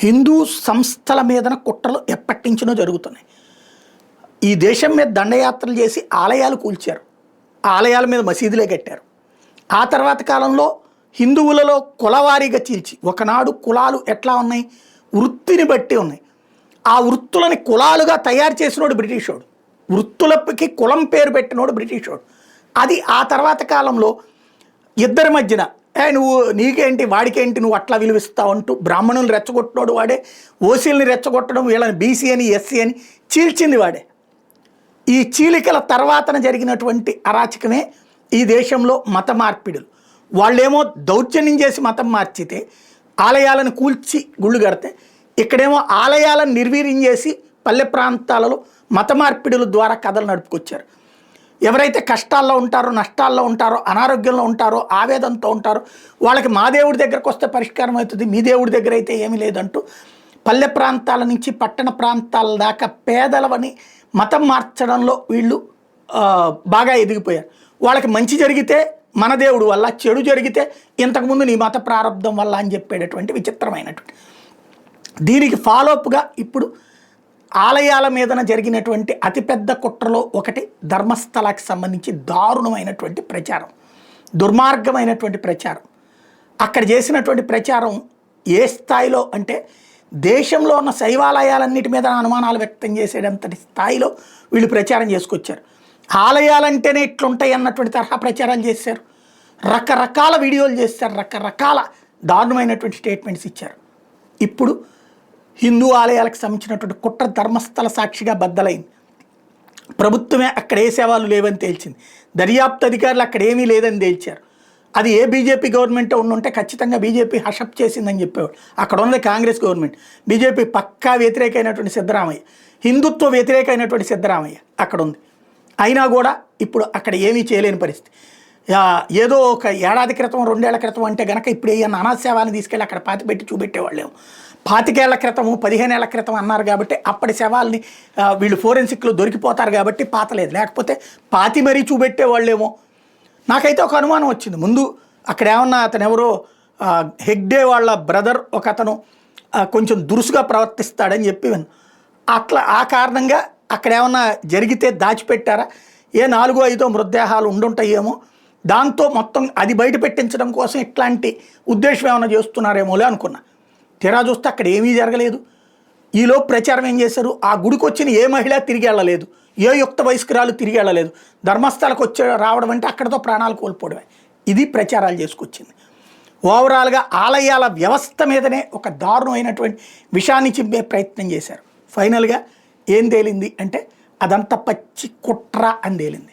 హిందూ సంస్థల మీదన కుట్రలు ఎప్పటి నుంచినో జరుగుతున్నాయి. ఈ దేశం మీద దండయాత్రలు చేసి ఆలయాలు కూల్చారు, ఆలయాల మీద మసీదులే కట్టారు. ఆ తర్వాత కాలంలో హిందువులలో కులవారీగా చీల్చి, ఒకనాడు కులాలు ఎట్లా ఉన్నాయి, వృత్తిని బట్టి ఉన్నాయి. ఆ వృత్తులని కులాలుగా తయారు చేసినోడు బ్రిటిషోడు, వృత్తులకి కులం పేరు పెట్టినోడు బ్రిటిషోడు. అది ఆ తర్వాత కాలంలో ఇద్దరి మధ్యన నువ్వు నీకేంటి వాడికేంటి నువ్వు అట్లా విలువిస్తావు అంటూ బ్రాహ్మణులు రెచ్చగొట్టినోడు వాడే, ఓసీలని రెచ్చగొట్టడం, వీళ్ళని బీసీ అని ఎస్సీ అని చీల్చింది వాడే. ఈ చీలికల తర్వాతన జరిగినటువంటి అరాచకమే ఈ దేశంలో మత మార్పిడులు. వాళ్ళేమో దౌర్జన్యం చేసి మతం మార్చితే, ఆలయాలను కూల్చి గుళ్ళు కడితే, ఇక్కడేమో ఆలయాలను నిర్వీర్యం చేసి పల్లె ప్రాంతాలలో మత మార్పిడుల ద్వారా కథలు నడుపుకొచ్చారు. ఎవరైతే కష్టాల్లో ఉంటారో, నష్టాల్లో ఉంటారో, అనారోగ్యంలో ఉంటారో, ఆవేదనతో ఉంటారో వాళ్ళకి మా దేవుడి దగ్గరకు వస్తే పరిష్కారం అవుతుంది, మీ దేవుడి దగ్గర అయితే ఏమీ లేదంటూ పల్లె ప్రాంతాల నుంచి పట్టణ ప్రాంతాల దాకా పేదలవని మతం మార్చడంలో వీళ్ళు బాగా ఎదిగిపోయారు. వాళ్ళకి మంచి జరిగితే మన దేవుడు వల్ల, చెడు జరిగితే ఇంతకుముందు నీ మత ప్రారంభం వల్ల అని చెప్పేటటువంటి విచిత్రమైనటువంటి దీనికి ఫాలోఅప్గా ఇప్పుడు ఆలయాల మీదన జరిగినటువంటి అతిపెద్ద కుట్రలో ఒకటి ధర్మస్థలానికి సంబంధించి దారుణమైనటువంటి ప్రచారం, దుర్మార్గమైనటువంటి ప్రచారం. అక్కడ చేసినటువంటి ప్రచారం ఏ స్థాయిలో అంటే దేశంలో ఉన్న శైవాలయాలన్నిటి మీద అనుమానాలు వ్యక్తం చేసేటంతటి స్థాయిలో వీళ్ళు ప్రచారం చేసుకొచ్చారు. ఆలయాలంటేనే ఇట్లుంటాయి అన్నటువంటి తరహా ప్రచారాలు చేశారు, రకరకాల వీడియోలు చేశారు, రకరకాల దారుణమైనటువంటి స్టేట్మెంట్స్ ఇచ్చారు. ఇప్పుడు హిందూ ఆలయాలకు సంబంధించినటువంటి కుట్ర ధర్మస్థల సాక్షిగా బద్దలైంది. ప్రభుత్వమే అక్కడ ఏ సేవలు లేవని తేల్చింది, దర్యాప్తు అధికారులు అక్కడ ఏమీ లేదని తేల్చారు. అది ఏ బీజేపీ గవర్నమెంట్ ఉండుంటే ఖచ్చితంగా బీజేపీ హషప్ చేసిందని చెప్పేవాడు. అక్కడ ఉన్నది కాంగ్రెస్ గవర్నమెంట్, బీజేపీ పక్కా వ్యతిరేకమైనటువంటి సిద్ధరామయ్య, హిందుత్వ వ్యతిరేకమైనటువంటి సిద్ధరామయ్య అక్కడ ఉంది. అయినా కూడా ఇప్పుడు అక్కడ ఏమీ చేయలేని పరిస్థితి. ఏదో ఒక ఏడాది క్రితం, 2 ఏళ్ల క్రితం అంటే గనక ఇప్పుడు ఏమన్నా అనాథ తీసుకెళ్ళి అక్కడ పాతిపెట్టి చూపెట్టేవాళ్ళేమో. 25 ఏళ్ల క్రితము, 15 ఏళ్ల క్రితం అన్నారు కాబట్టి అప్పటి శవాల్ని వీళ్ళు ఫోరెన్సిక్లో దొరికిపోతారు కాబట్టి పాతలేదు, లేకపోతే పాతి మరీ చూపెట్టేవాళ్ళేమో. నాకైతే ఒక అనుమానం వచ్చింది ముందు, అక్కడ ఏమన్నా అతను ఎవరో హెగ్డే వాళ్ళ బ్రదర్ ఒక అతను కొంచెం దురుసుగా ప్రవర్తిస్తాడని చెప్పి అట్లా ఆ కారణంగా అక్కడ ఏమన్నా జరిగితే దాచిపెట్టారా, ఏ 4-5 మృతదేహాలు ఉండుంటాయేమో, దాంతో మొత్తం అది బయట పెట్టించడం కోసం ఇట్లాంటి ఉద్దేశం ఏమైనా చేస్తున్నారేమోలే అనుకున్నా. తీరా చూస్తే అక్కడ ఏమీ జరగలేదు. ఈలో ప్రచారం ఏం చేశారు, ఆ గుడికి వచ్చిన ఏ మహిళ తిరిగి వెళ్ళలేదు, ఏ యుక్త వయస్కురాలు తిరిగి వెళ్ళలేదు. ధర్మస్థలకు రావడం అంటే అక్కడతో ప్రాణాలు కోల్పోవడమే. ఇది ప్రచారాలు చేసుకొచ్చింది. ఓవరాల్గా ఆలయాల వ్యవస్థ మీదనే ఒక దారుణమైనటువంటి విషయాన్ని చింపే ప్రయత్నం చేశారు. ఫైనల్గా ఏం తేలింది అంటే అదంతా పచ్చి కుట్ర అని తేలింది.